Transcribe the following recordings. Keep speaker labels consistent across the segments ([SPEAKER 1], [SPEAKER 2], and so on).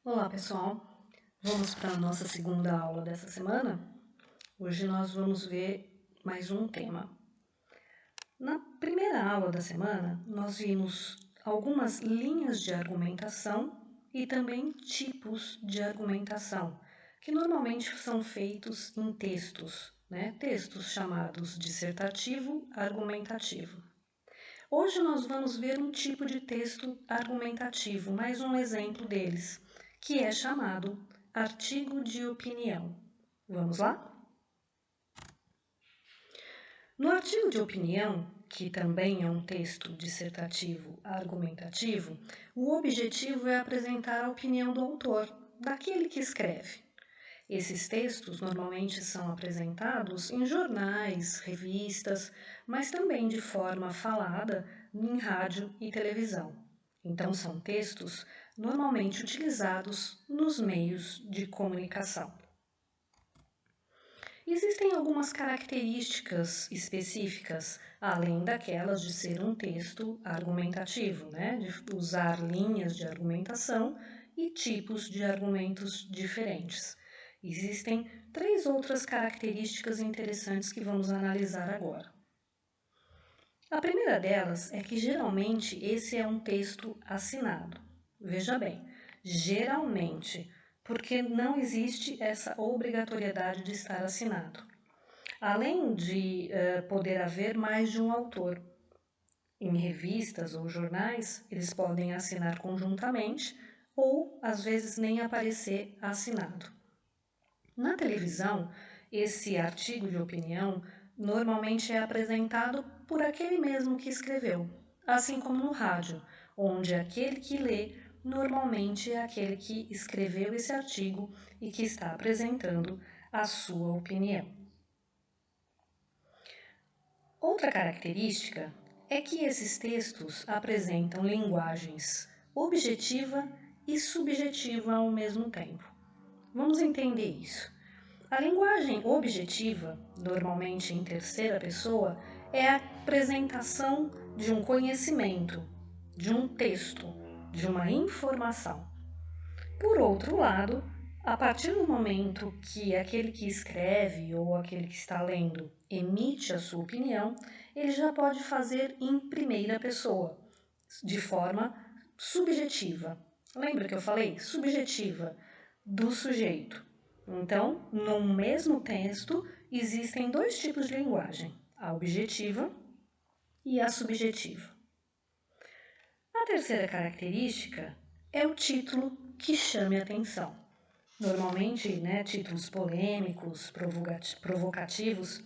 [SPEAKER 1] Olá pessoal, vamos para a nossa segunda aula dessa semana. Hoje nós vamos ver mais um tema. Na primeira aula da semana, nós vimos algumas linhas de argumentação e também tipos de argumentação, que normalmente são feitos em textos, textos chamados dissertativo argumentativo. Hoje nós vamos ver um tipo de texto argumentativo, mais um exemplo deles, que é chamado artigo de opinião. Vamos lá? No artigo de opinião, que também é um texto dissertativo argumentativo, o objetivo é apresentar a opinião do autor, daquele que escreve. Esses textos normalmente são apresentados em jornais, revistas, mas também de forma falada em rádio e televisão. Então, são textos normalmente utilizados nos meios de comunicação. Existem algumas características específicas, além daquelas de ser um texto argumentativo, de usar linhas de argumentação e tipos de argumentos diferentes. Existem 3 outras características interessantes que vamos analisar agora. A primeira delas é que geralmente esse é um texto assinado. Veja bem, geralmente, porque não existe essa obrigatoriedade de estar assinado. Além de poder haver mais de um autor. Em revistas ou jornais, eles podem assinar conjuntamente ou, às vezes, nem aparecer assinado. Na televisão, esse artigo de opinião normalmente é apresentado por aquele mesmo que escreveu, assim como no rádio, onde aquele que lê normalmente é aquele que escreveu esse artigo e que está apresentando a sua opinião. Outra característica é que esses textos apresentam linguagens objetiva e subjetiva ao mesmo tempo. Vamos entender isso. A linguagem objetiva, normalmente em terceira pessoa, é a apresentação de um conhecimento, de um texto, de uma informação. Por outro lado, a partir do momento que aquele que escreve ou aquele que está lendo emite a sua opinião, ele já pode fazer em primeira pessoa, de forma subjetiva. Lembra que eu falei? Subjetiva, do sujeito. Então, no mesmo texto, existem 2 tipos de linguagem, a objetiva e a subjetiva. A terceira característica é o título que chame a atenção. Normalmente, títulos polêmicos, provocativos,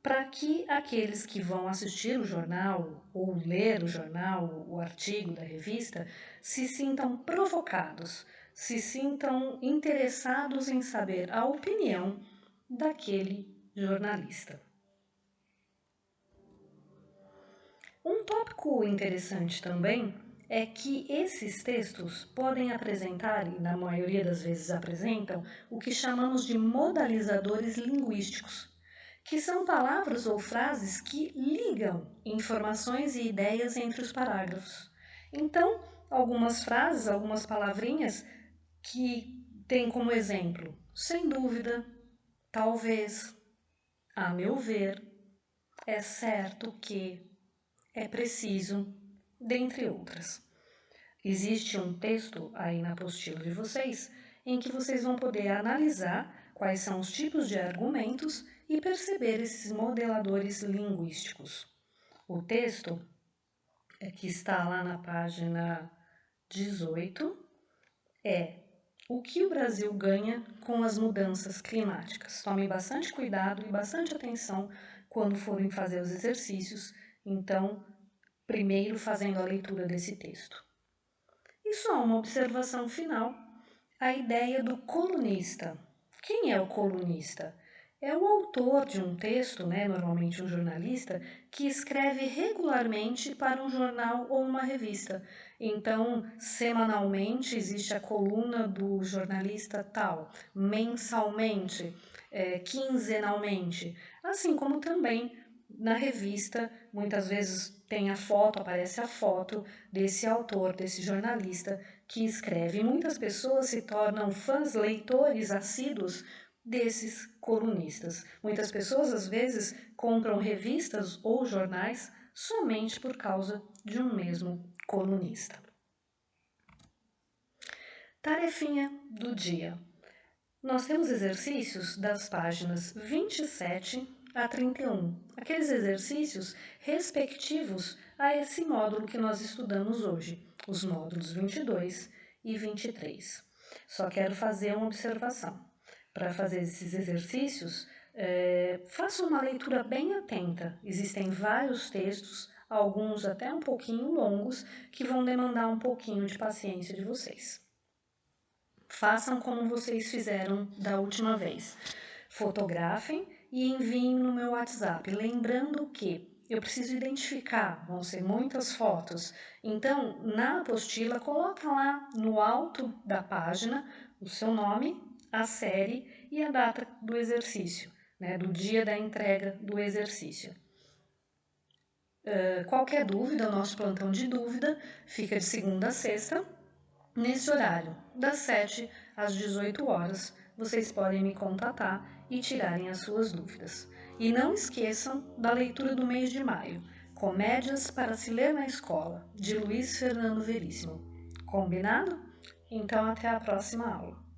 [SPEAKER 1] para que aqueles que vão assistir o jornal ou ler o jornal, o artigo da revista, se sintam provocados, se sintam interessados em saber a opinião daquele jornalista. Um tópico interessante também é que esses textos podem apresentar, e na maioria das vezes apresentam, o que chamamos de modalizadores linguísticos, que são palavras ou frases que ligam informações e ideias entre os parágrafos. Então, algumas frases, algumas palavrinhas que têm como exemplo, sem dúvida, talvez, a meu ver, é certo que, é preciso, dentre outras. Existe um texto aí na apostila de vocês em que vocês vão poder analisar quais são os tipos de argumentos e perceber esses modeladores linguísticos. O texto que está lá na página 18 é o que o Brasil ganha com as mudanças climáticas. Tomem bastante cuidado e bastante atenção quando forem fazer os exercícios, então, primeiro fazendo a leitura desse texto. E só uma observação final, a ideia do colunista. Quem é o colunista? É o autor de um texto, normalmente um jornalista, que escreve regularmente para um jornal ou uma revista. Então, semanalmente existe a coluna do jornalista tal, mensalmente, quinzenalmente, assim como também na revista, muitas vezes tem a foto, aparece a foto desse autor, desse jornalista que escreve. Muitas pessoas se tornam fãs, leitores assíduos desses colunistas. Muitas pessoas, às vezes, compram revistas ou jornais somente por causa de um mesmo colunista. Tarefinha do dia. Nós temos exercícios das páginas 27 a 31, aqueles exercícios respectivos a esse módulo que nós estudamos hoje, os módulos 22 e 23. Só quero fazer uma observação. Para fazer esses exercícios, faça uma leitura bem atenta. Existem vários textos, alguns até um pouquinho longos, que vão demandar um pouquinho de paciência de vocês. Façam como vocês fizeram da última vez. Fotografem e enviem no meu WhatsApp, lembrando que eu preciso identificar, vão ser muitas fotos. Então, na apostila, coloca lá no alto da página o seu nome, a série e a data do exercício, né, do dia da entrega do exercício. Qualquer dúvida, o nosso plantão de dúvida fica de segunda a sexta, nesse horário, das 7 às 18 horas, vocês podem me contatar e tirarem as suas dúvidas. E não esqueçam da leitura do mês de maio, Comédias para se ler na escola, de Luiz Fernando Veríssimo. Combinado? Então até a próxima aula.